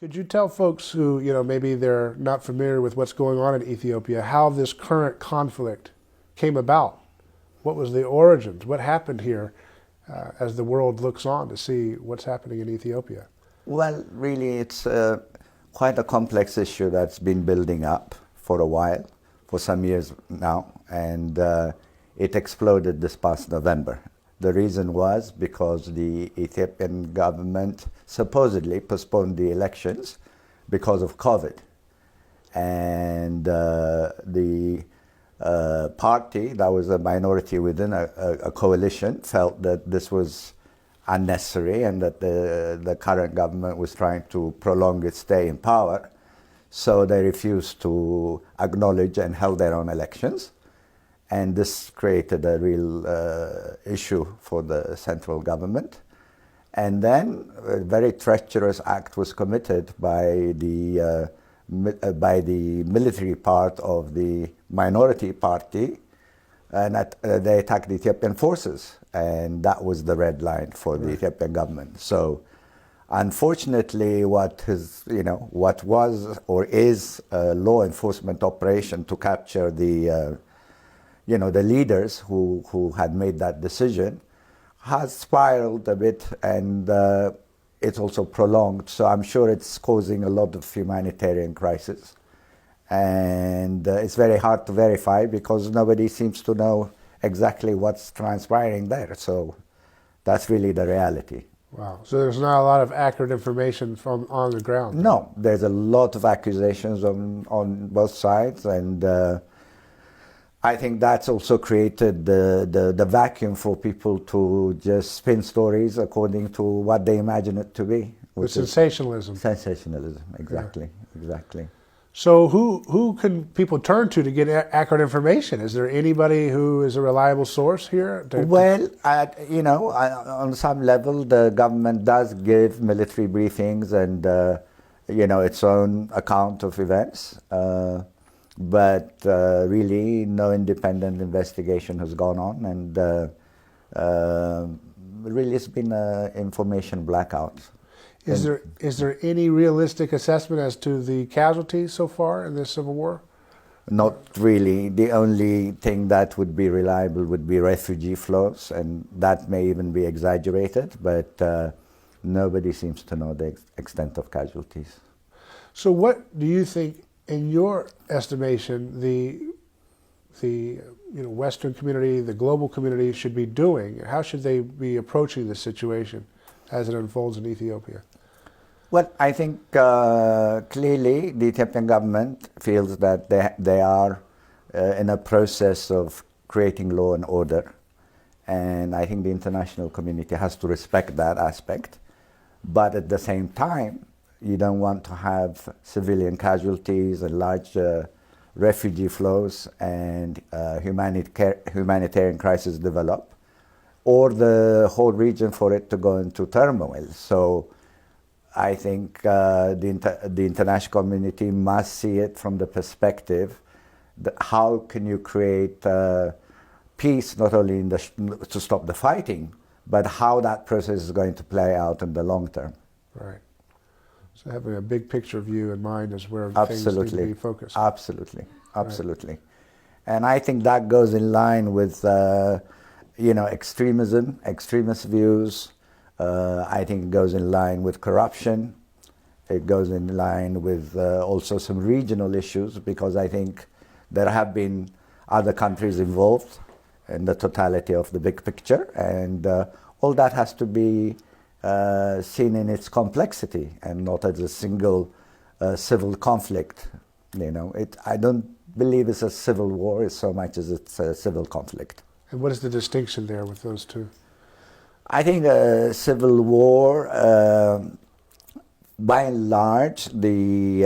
Could you tell folks who, maybe they're not familiar with what's going on in Ethiopia, how this current conflict came about? What was the origins? What happened here as the world looks on to see what's happening in Ethiopia? Well, really, it's quite a complex issue that's been building up for a while, for some years now, and it exploded this past November. The reason was because the Ethiopian government supposedly postponed the elections because of COVID. And the party that was a minority within a coalition felt that this was unnecessary and that the current government was trying to prolong its stay in power. So they refused to acknowledge and held their own elections. And this created a real issue for the central government. And then a very treacherous act was committed by the military part of the minority party, and they attacked the Ethiopian forces. And that was the red line for the Ethiopian government. So unfortunately, what was or is a law enforcement operation to capture the leaders who had made that decision has spiraled a bit, and it's also prolonged. So I'm sure it's causing a lot of humanitarian crisis. And it's very hard to verify because nobody seems to know exactly what's transpiring there. So that's really the reality. Wow. So there's not a lot of accurate information from on the ground? No, there's a lot of accusations on both sides, and I think that's also created the vacuum for people to just spin stories according to what they imagine it to be. The sensationalism. Sensationalism, exactly, exactly. So who can people turn to get accurate information? Is there anybody who is a reliable source here? Well, on some level, the government does give military briefings and, its own account of events. But really, no independent investigation has gone on, and really it's been an information blackout. Is there any realistic assessment as to the casualties so far in this civil war? Not really. The only thing that would be reliable would be refugee flows, and that may even be exaggerated, but nobody seems to know the extent of casualties. So what do you think, in your estimation, the Western community, the global community should be doing? How should they be approaching the situation as it unfolds in Ethiopia? Well, I think clearly the Ethiopian government feels that they are in a process of creating law and order, and I think the international community has to respect that aspect. But at the same time, you don't want to have civilian casualties and large refugee flows and humanitarian crisis develop, or the whole region for it to go into turmoil. So I think the international community must see it from the perspective that how can you create peace, not only to stop the fighting, but how that process is going to play out in the long term. Right. So having a big picture view in mind is where things need to be focused. Absolutely, absolutely. Right. And I think that goes in line with, extremism, extremist views. I think it goes in line with corruption. It goes in line with also some regional issues, because I think there have been other countries involved in the totality of the big picture, and all that has to be seen in its complexity and not as a single civil conflict. I don't believe it's a civil war so much as it's a civil conflict. And what is the distinction there with those two? I think a civil war, by and large, the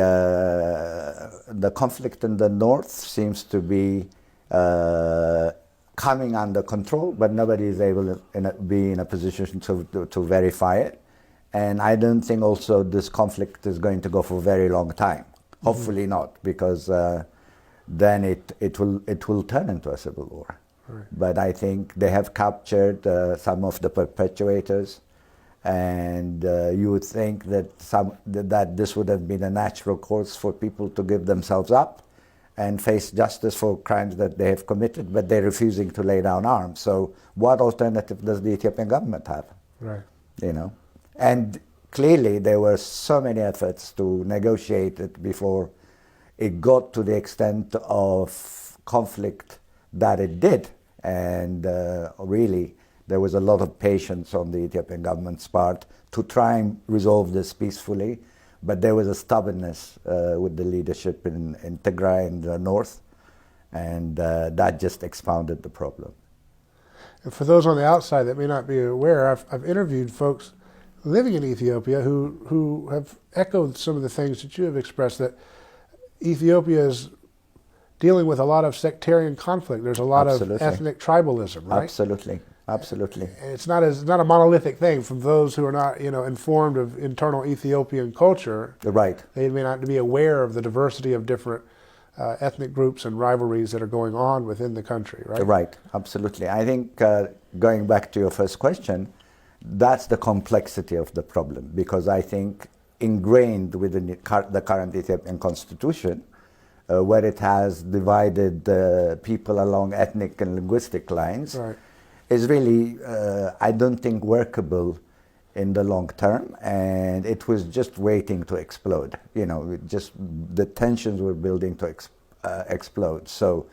conflict in the north seems to be coming under control, but nobody is able to be in a position to verify it. And I don't think also this conflict is going to go for a very long time. Hopefully not, because then it will turn into a civil war. Right. But I think they have captured some of the perpetuators, And you would think that this would have been a natural course for people to give themselves up and face justice for crimes that they have committed, but they're refusing to lay down arms. So what alternative does the Ethiopian government have? Right. You know, and clearly there were so many efforts to negotiate it before it got to the extent of conflict that it did, and really there was a lot of patience on the Ethiopian government's part to try and resolve this peacefully, but there was a stubbornness with the leadership in Tigray and the north, and that just expounded the problem. And for those on the outside that may not be aware, I've interviewed folks living in Ethiopia who have echoed some of the things that you have expressed, that Ethiopia is dealing with a lot of sectarian conflict. There's a lot Absolutely. of ethnic tribalism, right? Absolutely, absolutely. And it's not a monolithic thing. From those who are not, informed of internal Ethiopian culture, Right. they may not be aware of the diversity of different ethnic groups and rivalries that are going on within the country, right? Right, absolutely. I think going back to your first question, that's the complexity of the problem, because I think ingrained within the current Ethiopian constitution, where it has divided people along ethnic and linguistic lines, Right. is really, I don't think, workable in the long term, and it was just waiting to explode. The tensions were building to explode. So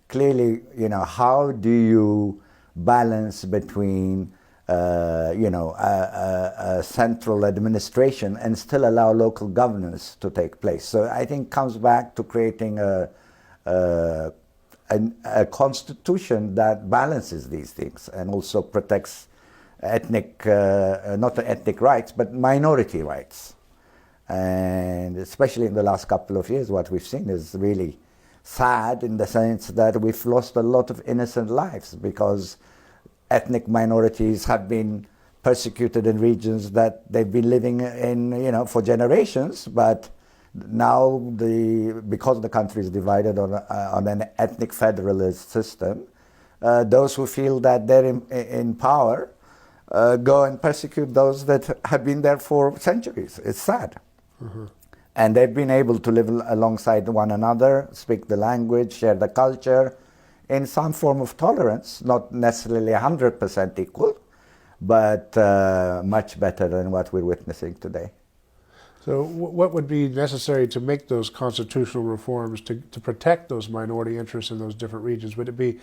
clearly, how do you balance between a central administration and still allow local governance to take place? So I think it comes back to creating a constitution that balances these things and also protects not ethnic rights, but minority rights. And especially in the last couple of years, what we've seen is really sad, in the sense that we've lost a lot of innocent lives because ethnic minorities have been persecuted in regions that they've been living in, for generations. But now, because the country is divided on an ethnic federalist system, those who feel that they're in power go and persecute those that have been there for centuries. It's sad. Mm-hmm. And they've been able to live alongside one another, speak the language, share the culture, in some form of tolerance, not necessarily 100% equal, but much better than what we're witnessing today. So what would be necessary to make those constitutional reforms to protect those minority interests in those different regions? Would it be,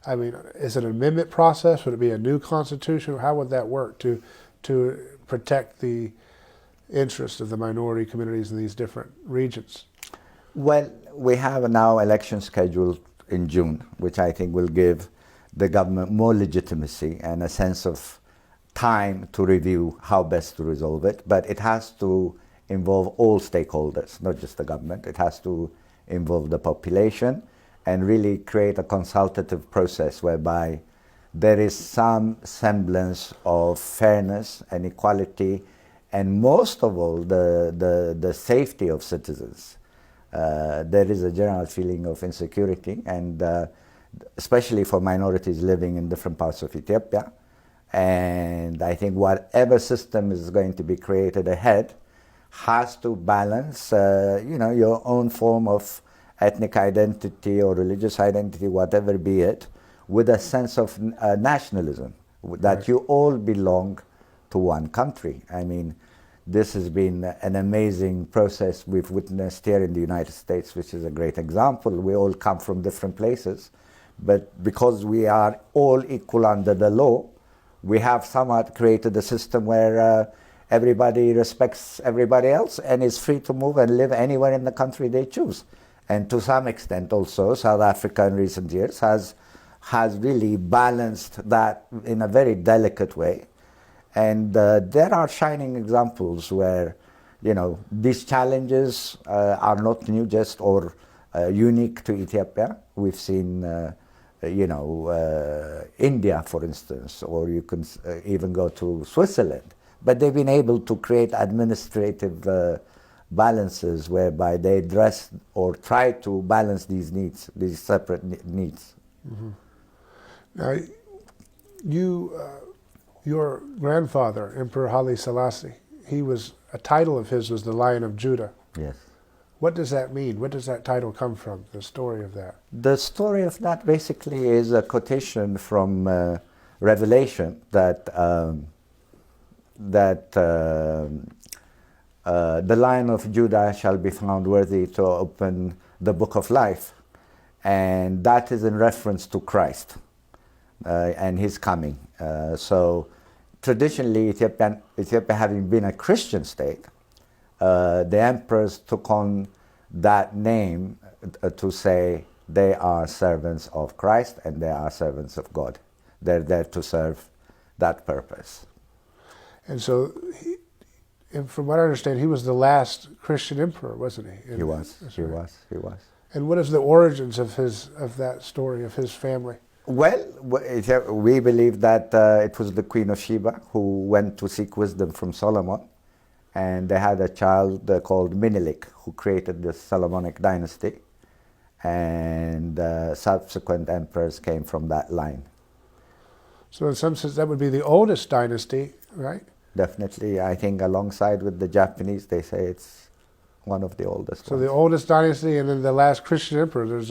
is it an amendment process? Would it be a new constitution? How would that work to protect the interests of the minority communities in these different regions? Well, we have now elections scheduled in June, which I think will give the government more legitimacy and a sense of time to review how best to resolve it. But it has to involve all stakeholders, not just the government. It has to involve the population and really create a consultative process whereby there is some semblance of fairness and equality, and most of all, the safety of citizens. There is a general feeling of insecurity, and especially for minorities living in different parts of Ethiopia. And I think whatever system is going to be created ahead has to balance, your own form of ethnic identity or religious identity, whatever be it, with a sense of nationalism, that Right. you all belong to one country. This has been an amazing process we've witnessed here in the United States, which is a great example. We all come from different places, but because we are all equal under the law, we have somewhat created a system where everybody respects everybody else and is free to move and live anywhere in the country they choose. And to some extent also, South Africa in recent years has really balanced that in a very delicate way. And there are shining examples where, these challenges are not new or unique to Ethiopia. We've seen, India, for instance, or you can even go to Switzerland. But they've been able to create administrative balances whereby they address or try to balance these needs, these separate needs. Mm-hmm. Now, you Your grandfather, Emperor Haile Selassie, a title of his was the Lion of Judah. Yes. What does that mean? What does that title come from, the story of that? The story of that basically is a quotation from Revelation that the Lion of Judah shall be found worthy to open the book of life. And that is in reference to Christ and his coming. So traditionally, Ethiopia having been a Christian state, the emperors took on that name to say they are servants of Christ and they are servants of God. They're there to serve that purpose. And so, and from what I understand, he was the last Christian emperor, wasn't he? He was. And what is the origins of that story, of his family? Well, we believe that it was the Queen of Sheba who went to seek wisdom from Solomon, and they had a child called Menelik who created the Solomonic dynasty, and subsequent emperors came from that line. So in some sense that would be the oldest dynasty, right? Definitely, I think alongside with the Japanese, they say it's one of the oldest. So ones. the oldest dynasty, and then the last Christian emperor. There's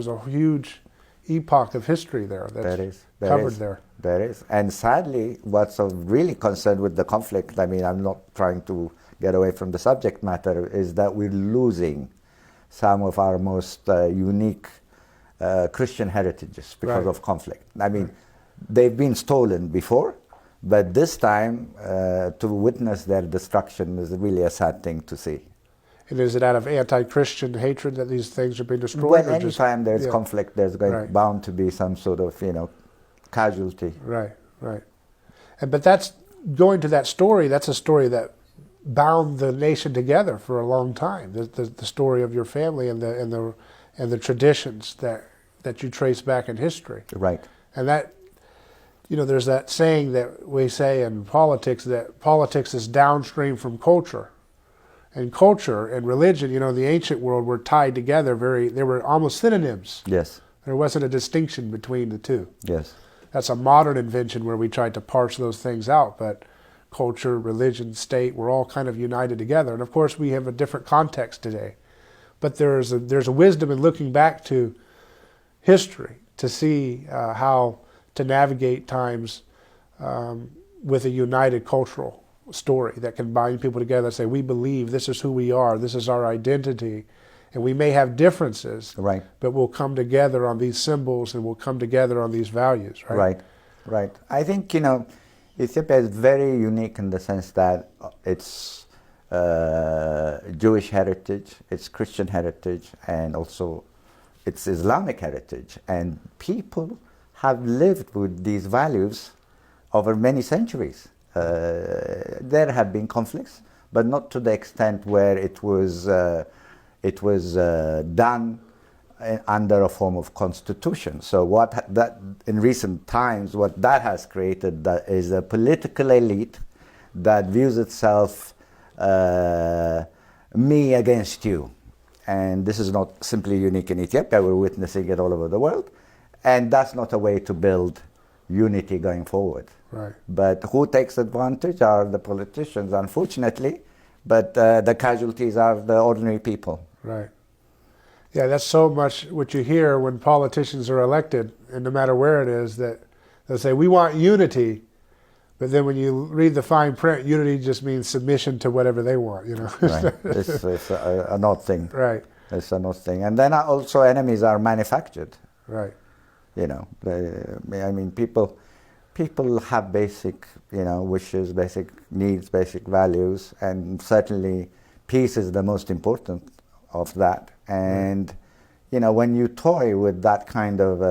a huge epoch of history there that's covered there. There is. And sadly, what's really concerned with the conflict, I mean, I'm not trying to get away from the subject matter, is that we're losing some of our most unique Christian heritages because of conflict. I mean, they've been stolen before, but this time to witness their destruction is really a sad thing to see. And is it out of anti-Christian hatred that these things are being destroyed? Well, anytime there's conflict, there's bound to be some sort of, casualty. Right. But that's going to that story. That's a story that bound the nation together for a long time. The story of your family and the traditions that you trace back in history. Right. And that, there's that saying that we say in politics that politics is downstream from culture. And culture and religion, the ancient world were tied together they were almost synonyms. Yes. There wasn't a distinction between the two. Yes. That's a modern invention where we tried to parse those things out, but culture, religion, state, we're all kind of united together. And of course we have a different context today. But there's a wisdom in looking back to history to see how to navigate times with a united cultural story that can bind people together and say, we believe this is who we are, this is our identity, and we may have differences, right, but we'll come together on these symbols and we'll come together on these values, right? Right. I think, Ethiopia is very unique in the sense that it's Jewish heritage, it's Christian heritage, and also it's Islamic heritage. And people have lived with these values over many centuries. There have been conflicts, but not to the extent where it was done under a form of constitution. So in recent times, what that has created is a political elite that views itself me against you. And this is not simply unique in Ethiopia, we're witnessing it all over the world. And that's not a way to build unity going forward. Right. But who takes advantage are the politicians, unfortunately, but the casualties are the ordinary people. Right. Yeah, that's so much what you hear when politicians are elected, and no matter where it is, that they'll say, we want unity, but then when you read the fine print, unity just means submission to whatever they want, Right. It's an odd thing. Right. It's an odd thing. And then also enemies are manufactured. Right. People have basic, wishes, basic needs, basic values, and certainly peace is the most important of that. And, when you toy with that kind of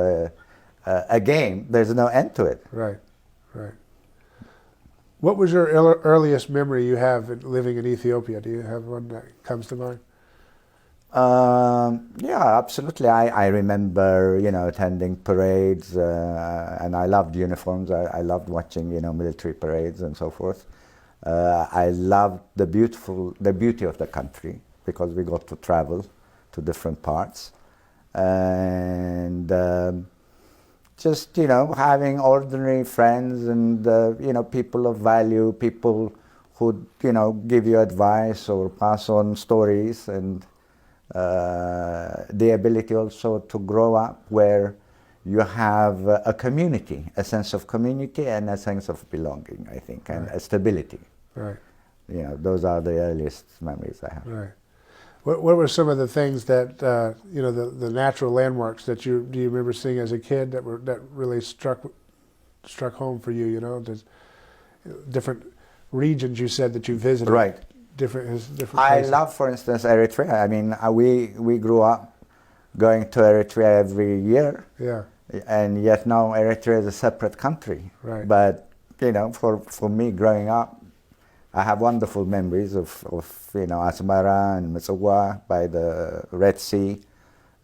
a game, there's no end to it. Right. What was your earliest memory you have living in Ethiopia? Do you have one that comes to mind? Yeah, absolutely. I remember, attending parades, and I loved uniforms. I loved watching, military parades and so forth. I loved the beauty of the country because we got to travel to different parts. And just, having ordinary friends and, people of value, people who, give you advice or pass on stories, and the ability also to grow up where you have a community, a sense of community and a sense of belonging, I think, and a stability. Right. Those are the earliest memories I have. Right. What were some of the things that the natural landmarks that do you remember seeing as a kid that really struck home for you? There's different regions you said that you visited. Right. Different I places. love, for instance, Eritrea. I mean, we grew up going to Eritrea every year. Yeah. And yet now Eritrea is a separate country. Right. But for me growing up, I have wonderful memories of Asmara and Mitsowa by the Red Sea,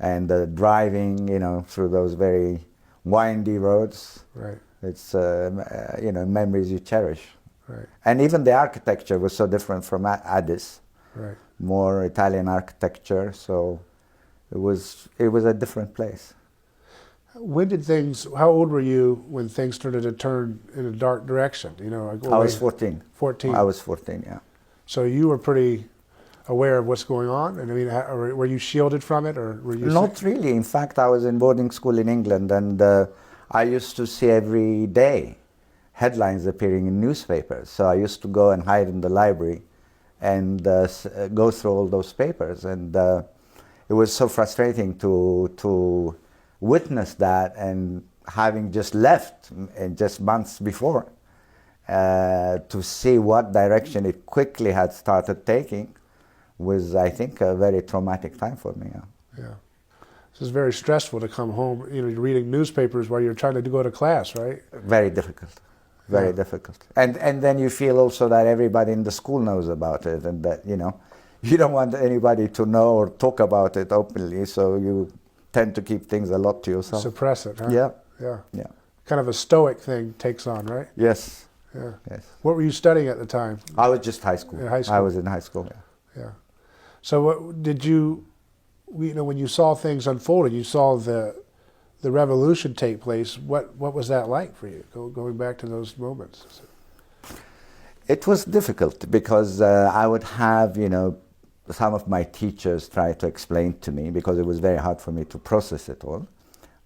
and driving through those very windy roads. Right. It's memories you cherish. Right. And even the architecture was so different from Addis. Right. More Italian architecture, so it was a different place. How old were you when things started to turn in a dark direction? I was 14. 14. I was 14, yeah. So you were pretty aware of what's going on, and I mean, were you shielded from it, or were you? Not really. In fact, I was in boarding school in England, and I used to see every day headlines appearing in newspapers. So I used to go and hide in the library and go through all those papers, and it was so frustrating to witness that, and having just left just months before, to see what direction it quickly had started taking was, I think, a very traumatic time for me. Yeah. This is very stressful to come home, you're reading newspapers while you're trying to go to class, right? Very difficult. Very difficult. And then you feel also that everybody in the school knows about it, and that, you don't want anybody to know or talk about it openly, so you tend to keep things a lot to yourself. Suppress it, huh? Yeah. Yeah. Yeah. Kind of a stoic thing takes on, right? Yes. Yeah. Yes. What were you studying at the time? I was just high school. In high school? I was in high school, yeah. Yeah. So what did you, when you saw things unfolding, you saw the revolution take place, what was that like for you, going back to those moments? It was difficult because I would have, some of my teachers try to explain to me, because it was very hard for me to process it all.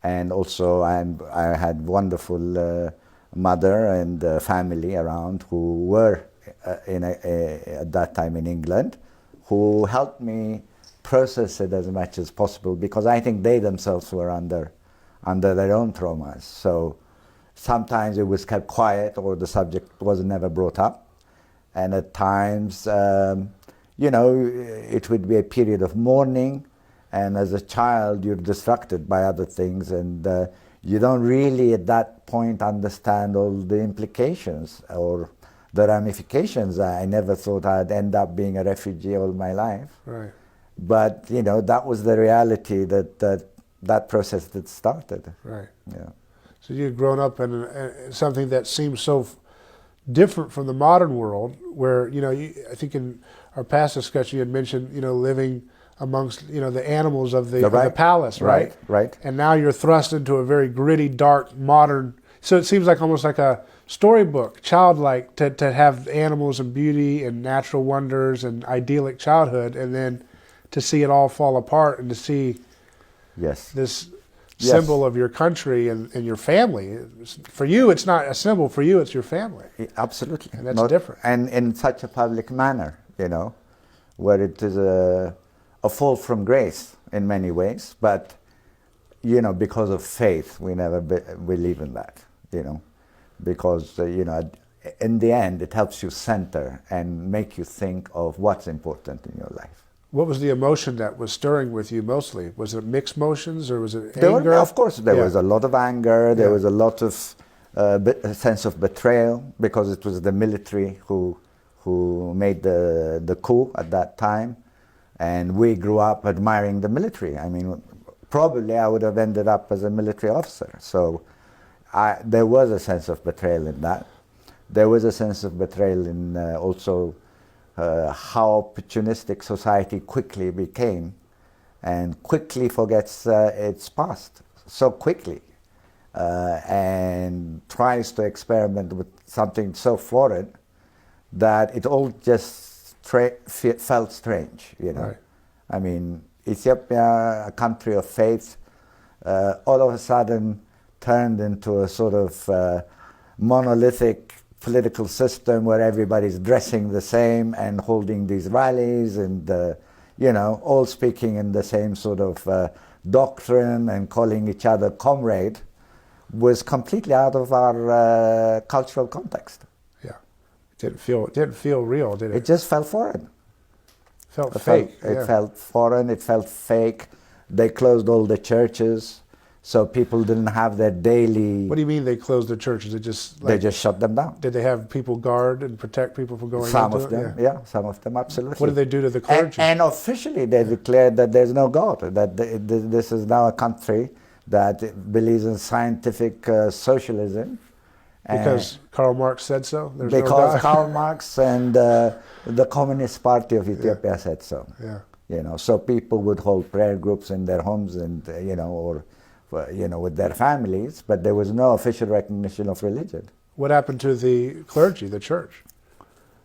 And also I had wonderful mother and family around who were at that time in England, who helped me process it as much as possible, because I think they themselves were under their own traumas. So sometimes it was kept quiet, or the subject was never brought up. And at times, it would be a period of mourning, and as a child you're distracted by other things, and you don't really at that point understand all the implications or the ramifications. I never thought I'd end up being a refugee all my life. Right. But that was the reality that process that started. Right. Yeah. So you'd grown up in something that seems so different from the modern world, where I think in our past discussion you had mentioned living amongst the animals of the palace, right? Right. And now you're thrust into a very gritty, dark, modern. So it seems like almost like a storybook, childlike, to have animals and beauty and natural wonders and idyllic childhood, and then to see it all fall apart, and to see this symbol of your country and your family. For you, it's not a symbol. For you, it's your family. Absolutely. And that's different. And in such a public manner, where it is a fall from grace in many ways. But, because of faith, we never believe in that, because, in the end, it helps you center and make you think of what's important in your life. What was the emotion that was stirring with you mostly? Was it mixed emotions, or was it anger? Of course, there was a lot of anger. There was a lot of a sense of betrayal, because it was the military who made the coup at that time, and we grew up admiring the military. I mean, probably I would have ended up as a military officer. So there was a sense of betrayal in that. There was a sense of betrayal in also how opportunistic society quickly became, and quickly forgets its past so quickly. and tries to experiment with something so foreign that it all just felt strange, you know. Right. I mean, Ethiopia, a country of faith, all of a sudden turned into a sort of monolithic political system where everybody's dressing the same and holding these rallies and, you know, all speaking in the same sort of doctrine and calling each other comrade, was completely out of our cultural context. Yeah, it didn't feel real, did it? It just felt foreign. Felt fake. It felt foreign. It felt fake. They closed all the churches, so people didn't have their daily. What do you mean they closed the churches? It just They just shut them down. Did they have people guard and protect people from going? Some into of them, it? yeah, some of them, absolutely. What did they do to the clergy? And officially, they declared that there's no God. That this is now a country that believes in scientific socialism. Because Karl Marx said so? There's no Because God? Karl Marx and the Communist Party of Ethiopia said so. Yeah. You know, so people would hold prayer groups in their homes and, you know, or, you know, with their families, but there was no official recognition of religion. What happened to the clergy, the church?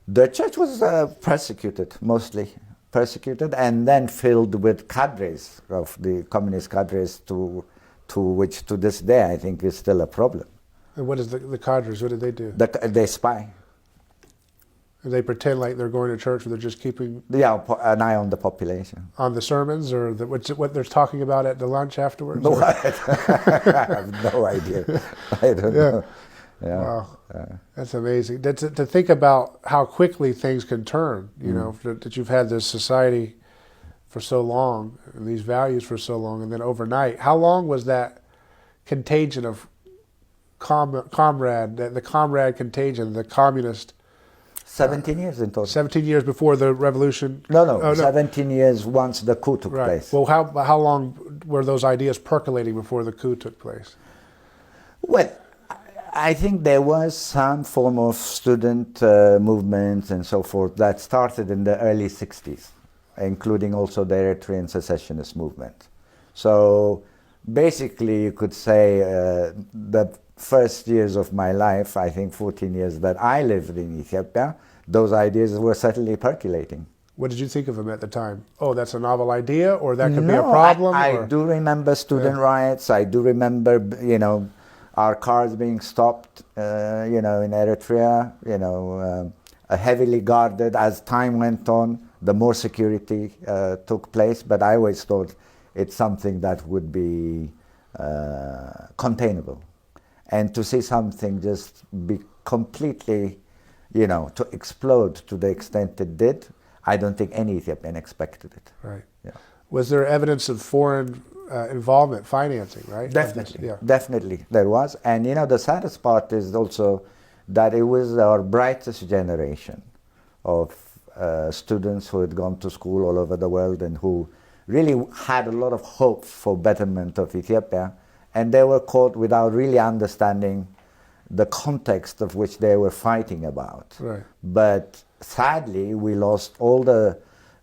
The church was persecuted, mostly persecuted, and then filled with cadres of the communist cadres to which to this day I think is still a problem. And what is the cadres? What did they do? They spy. They pretend like they're going to church, but they're just keeping an eye on the population. on the sermons or what they're talking about at the lunch afterwards? No, I have no idea. I don't know. Yeah. Wow, that's amazing. To think about how quickly things can turn. You know, that you've had this society for so long, and these values for so long, and then overnight. How long was that contagion of the comrade contagion, the communist? 17 years in total. 17 years before the revolution? No, 17 years once the coup took Right. place. Well, how long were those ideas percolating before the coup took place? Well, I think there was some form of student movement and so forth that started in the early 60s, including also the Eritrean secessionist movement. So basically you could say the first years of my life, I think 14 years that I lived in Ethiopia, those ideas were certainly percolating. What did you think of them at the time? Oh, that's a novel idea, or that could be a problem? I do remember student riots. I do remember, you know, our cars being stopped, you know, in Eritrea, you know, heavily guarded. As time went on, the more security took place, but I always thought it's something that would be containable. And to see something just be completely, you know, to explode to the extent it did, I don't think any Ethiopian expected it. Right. Yeah. Was there evidence of foreign involvement, financing, right? Definitely, Yeah. definitely there was. And you know, the saddest part is also that it was our brightest generation of students who had gone to school all over the world and who really had a lot of hope for betterment of Ethiopia, and they were caught without really understanding the context of which they were fighting about. Right. But sadly, we lost all the,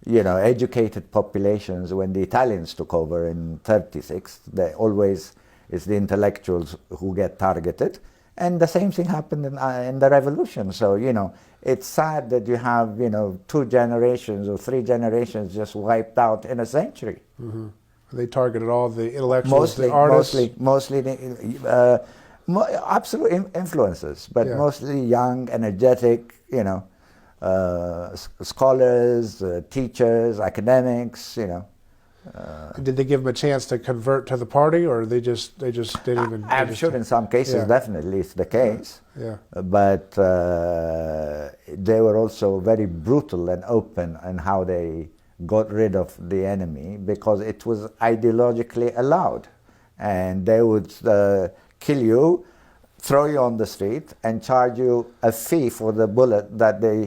you know, educated populations when the Italians took over in '36. They always, it's the intellectuals who get targeted. And the same thing happened in the revolution. So, you know, it's sad that you have, you know, 2 generations or 3 generations just wiped out in a century. Mm-hmm. They targeted all the intellectuals, the artists. Mostly the absolute influences, but Yeah. mostly young, energetic, you know, scholars, teachers, academics, you know. Did they give them a chance to convert to the party, or they just didn't even? I'm sure in some cases, Yeah. definitely it's the case. Yeah. But they were also very brutal and open in how they got rid of the enemy, because it was ideologically allowed. And they would kill you, throw you on the street, and charge you a fee for the bullet that they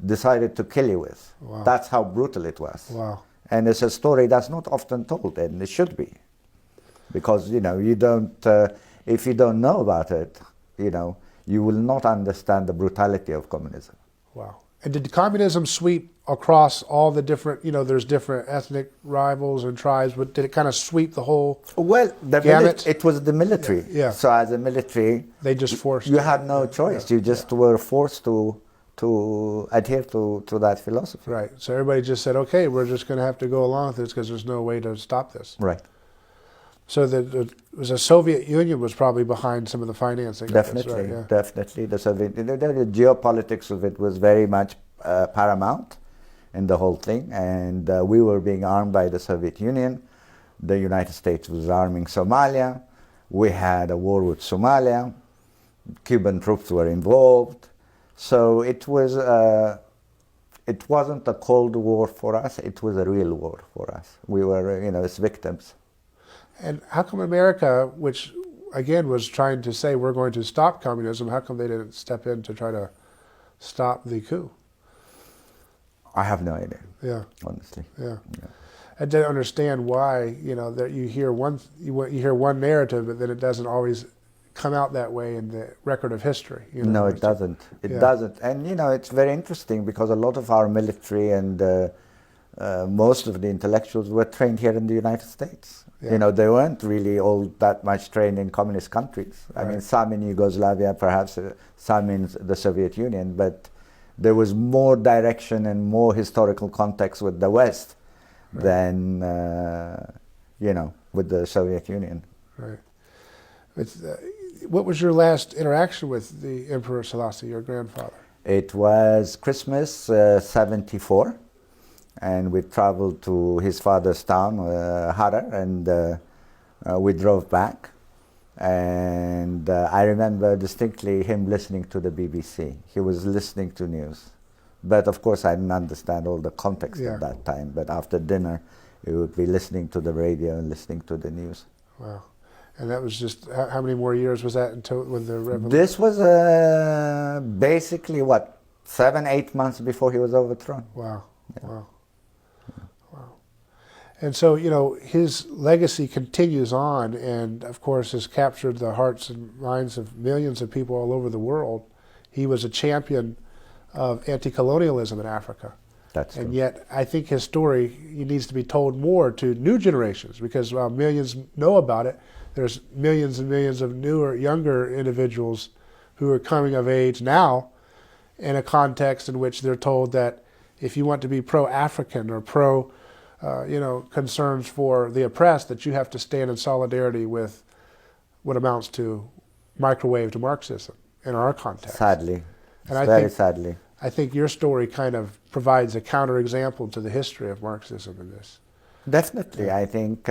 decided to kill you with. Wow. That's how brutal it was. Wow. And it's a story that's not often told, and it should be. Because, you know, you don't, if you don't know about it, you know, you will not understand the brutality of communism. Wow. And did communism sweep across all the different, there's different ethnic rivals and tribes, but did it kind of sweep the whole Well, gamut? it was the military. Yeah. So as a military, They just forced you it. had no choice. You just were forced to adhere to that philosophy. Right. So everybody just said, okay, we're just going to have to go along with this because there's no way to stop this. Right. So the Soviet Union was probably behind some of the financing. Definitely, of this, right? definitely. The geopolitics of it was very much paramount in the whole thing, and we were being armed by the Soviet Union. The United States was arming Somalia. We had a war with Somalia. Cuban troops were involved. So it was. It wasn't a Cold War for us. It was a real war for us. We were, as victims. And how come America, which again was trying to say we're going to stop communism, how come they didn't step in to try to stop the coup? I have no idea. Yeah. Honestly. Yeah. I didn't understand why, that you hear one narrative, but then it doesn't always come out that way in the record of history. No, it doesn't. It doesn't. And, it's very interesting because a lot of our military and most of the intellectuals were trained here in the United States. Yeah. They weren't really all that much trained in communist countries. I mean, some in Yugoslavia, perhaps some in the Soviet Union, but there was more direction and more historical context with the West than, with the Soviet Union. Right. What was your last interaction with the Emperor Selassie, your grandfather? It was Christmas '74. And we traveled to his father's town, Harar, and we drove back. And I remember distinctly him listening to the BBC. He was listening to news. But of course I didn't understand all the context at that time. But after dinner, he would be listening to the radio and listening to the news. Wow. And that was just, how many more years was that until when the revolution? This was basically, 7, 8 months before he was overthrown. Wow. Yeah. Wow. And so, his legacy continues on and, of course, has captured the hearts and minds of millions of people all over the world. He was a champion of anti-colonialism in Africa. That's and true. Yet, I think his story needs to be told more to new generations because while millions know about it, there's millions and millions of newer, younger individuals who are coming of age now in a context in which they're told that if you want to be pro-African or pro concerns for the oppressed, that you have to stand in solidarity with what amounts to microwaved Marxism in our context. Sadly, And sadly. I think your story kind of provides a counterexample to the history of Marxism in this. Definitely. I think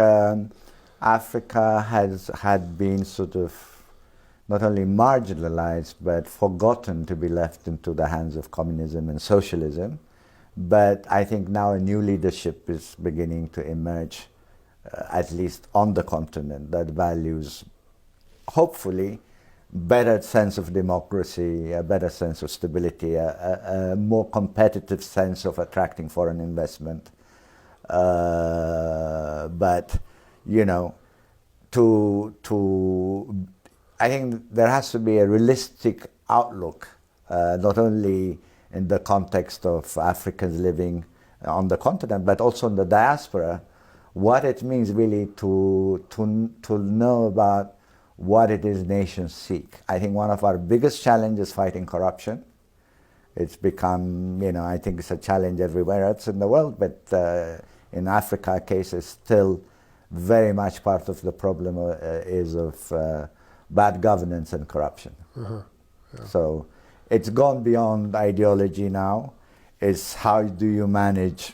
Africa had been sort of not only marginalized but forgotten to be left into the hands of communism and socialism. But I think now a new leadership is beginning to emerge, at least on the continent, that values, hopefully, better sense of democracy, a better sense of stability, a more competitive sense of attracting foreign investment. But, I think there has to be a realistic outlook, not only in the context of Africans living on the continent, but also in the diaspora, what it means really to know about what it is nations seek. I think one of our biggest challenges is fighting corruption. It's become, I think it's a challenge everywhere else in the world, but in Africa, case is still very much part of the problem is of bad governance and corruption. So it's gone beyond ideology now. It's how do you manage,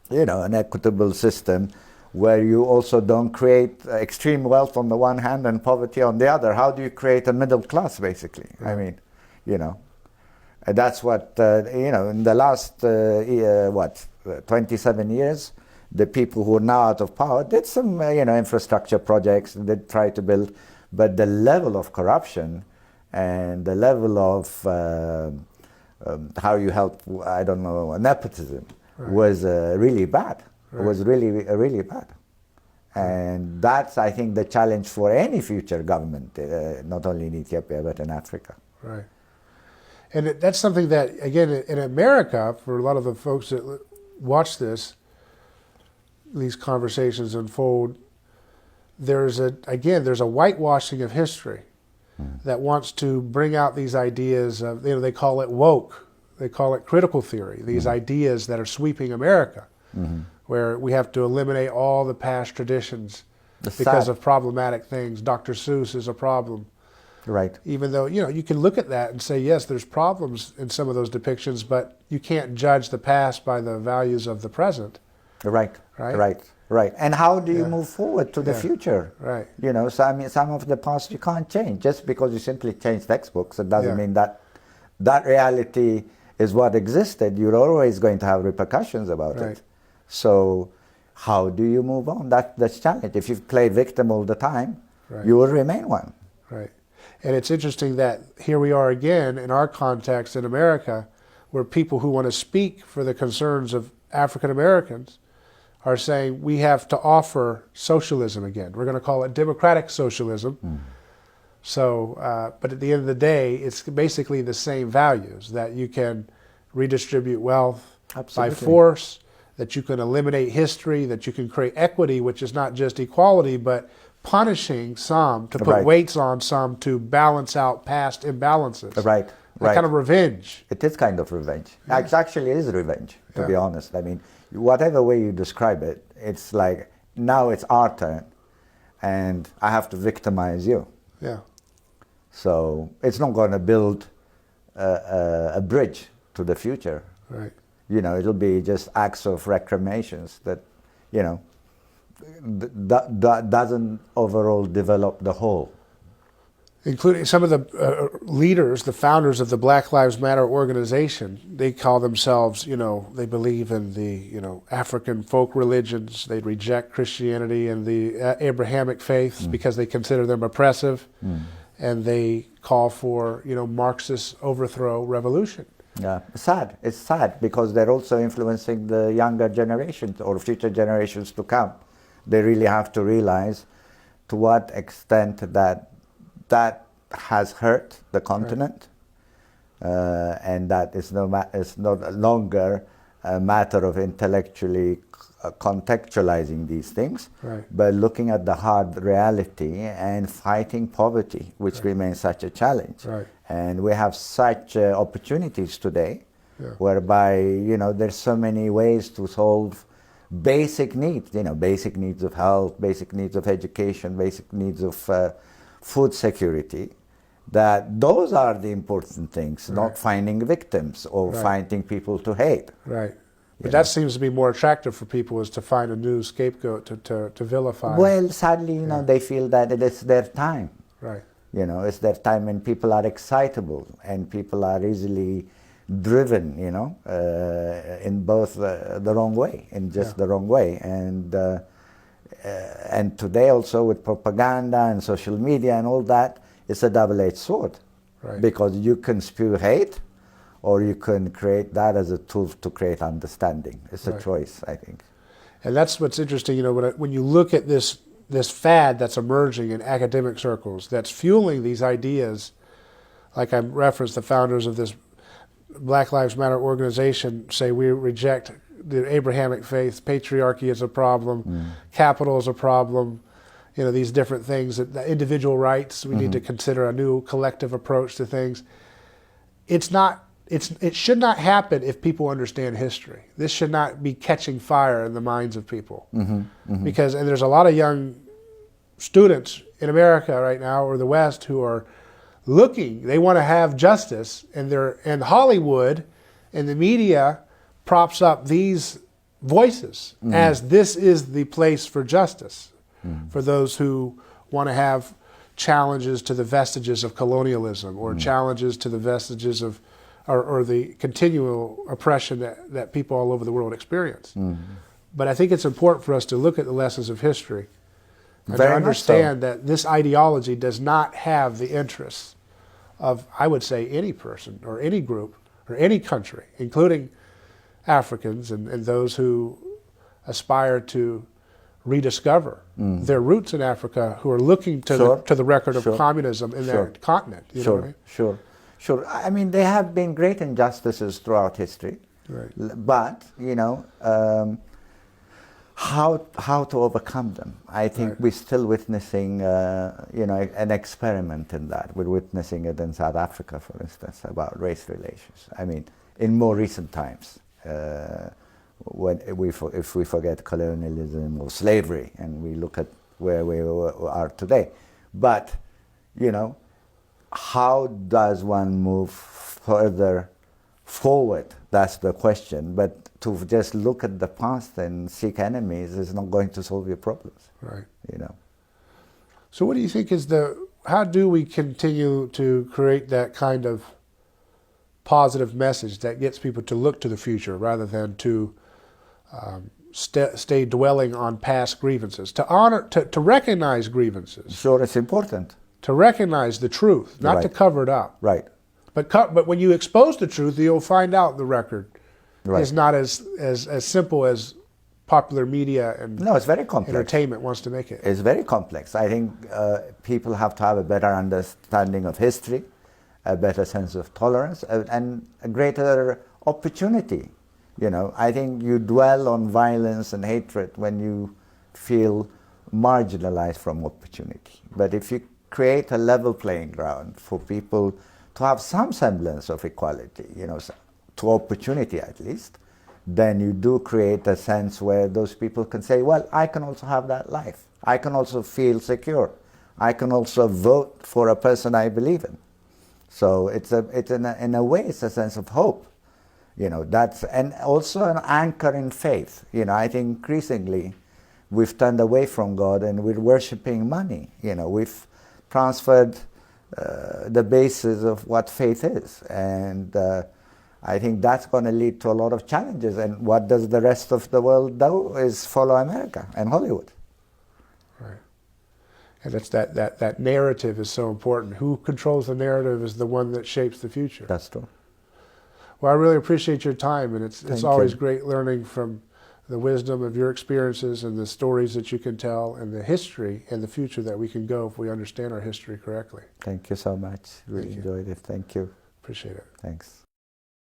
an equitable system where you also don't create extreme wealth on the one hand and poverty on the other. How do you create a middle class, basically? Right. I mean, that's what, in the last, 27 years, the people who are now out of power did some, infrastructure projects, they tried to build, but the level of corruption and the level of how you help, nepotism was really bad. It was really bad. And that's, I think, the challenge for any future government, not only in Ethiopia, but in Africa. Right. And that's something that, again, in America, for a lot of the folks that watch these conversations unfold, there's a whitewashing of history that wants to bring out these ideas of, they call it woke, they call it critical theory, these ideas that are sweeping America, where we have to eliminate all the past traditions because of problematic things. Dr. Seuss is a problem. Right. Even though, you can look at that and say, yes, there's problems in some of those depictions, but you can't judge the past by the values of the present. Right. Right. Right. Right. And how do you move forward to the future? Right. So I mean, some of the past you can't change. Just because you simply change textbooks, it doesn't mean that that reality is what existed. You're always going to have repercussions about it. So how do you move on? That's the challenge. If you play victim all the time, you will remain one. Right. And it's interesting that here we are again in our context in America, where people who want to speak for the concerns of African Americans are saying we have to offer socialism again. We're going to call it democratic socialism. So, but at the end of the day, it's basically the same values, that you can redistribute wealth by force, that you can eliminate history, that you can create equity, which is not just equality, but punishing some to put weights on some to balance out past imbalances. Right. Right. Kind of revenge. It is kind of revenge. It actually is revenge, to be honest. I mean, whatever way you describe it, it's like, now it's our turn, and I have to victimize you. Yeah. So it's not going to build a bridge to the future. Right. It'll be just acts of reclamations that, doesn't overall develop the whole. Including some of the leaders, the founders of the Black Lives Matter organization, they call themselves, they believe in the, African folk religions. They reject Christianity and the Abrahamic faiths because they consider them oppressive. And they call for, Marxist overthrow revolution. Yeah, sad. It's sad because they're also influencing the younger generations or future generations to come. They really have to realize to what extent that has hurt the continent, and that it's no longer a matter of intellectually contextualizing these things, but looking at the hard reality and fighting poverty, which remains such a challenge. And we have such opportunities today, whereby there's so many ways to solve basic needs. Basic needs of health, basic needs of education, basic needs of food security, that those are the important things, not finding victims or finding people to hate. Right. But that seems to be more attractive for people, is to find a new scapegoat to vilify. Well, sadly, they feel that it is their time. Right. It's their time, and people are excitable and people are easily driven, in both the wrong way, in just the wrong way. And today also with propaganda and social media and all that, it's a double-edged sword. Because you can spew hate, or you can create that as a tool to create understanding. It's a choice, I think. And that's what's interesting, when you look at this fad that's emerging in academic circles, that's fueling these ideas, like I referenced, the founders of this Black Lives Matter organization say we reject the Abrahamic faith, patriarchy is a problem, capital is a problem, these different things, the individual rights, we need to consider a new collective approach to things. It should not happen if people understand history. This should not be catching fire in the minds of people. Because, and there's a lot of young students in America right now, or the West, who are looking, they want to have justice, and Hollywood and the media props up these voices as this is the place for justice for those who want to have challenges to the vestiges of colonialism, or challenges to the vestiges of or the continual oppression that people all over the world experience. But I think it's important for us to look at the lessons of history and to understand that this ideology does not have the interests of, I would say, any person or any group or any country, including Africans and those who aspire to rediscover their roots in Africa, who are looking to the record of communism in their continent. You know what I mean? Sure. I mean, there have been great injustices throughout history, Right. but how to overcome them? I think Right. we're still witnessing, an experiment in that. We're witnessing it in South Africa, for instance, about race relations. I mean, in more recent times, if we forget colonialism or slavery, and we look at where we are today, but how does one move further forward? That's the question. But to just look at the past and seek enemies is not going to solve your problems. Right. So what do you think is how do we continue to create that kind of positive message that gets people to look to the future rather than to stay dwelling on past grievances, to recognize grievances? Sure, it's important. To recognize the truth, not to Right. cover it up. Right. But when you expose the truth, you'll find out the record Right. is not as simple as popular media and No, it's very complex. entertainment wants to make it. It's very complex. I think people have to have a better understanding of history, a better sense of tolerance, and a greater opportunity. I think you dwell on violence and hatred when you feel marginalized from opportunity. But if you create a level playing ground for people to have some semblance of equality, to opportunity at least, then you do create a sense where those people can say, well, I can also have that life. I can also feel secure. I can also vote for a person I believe in. So in a way, it's a sense of hope. And also an anchor in faith. I think increasingly we've turned away from God and we're worshiping money. We've transferred the basis of what faith is. And I think that's going to lead to a lot of challenges. And what does the rest of the world do is follow America and Hollywood. Right. And that's that narrative is so important. Who controls the narrative is the one that shapes the future. That's true. Well, I really appreciate your time, and it's Thank always you. great learning from the wisdom of your experiences and the stories that you can tell and the history and the future that we can go if we understand our history correctly. Thank you so much. Really Thank you. enjoyed it. Thank you. Appreciate it. Thanks.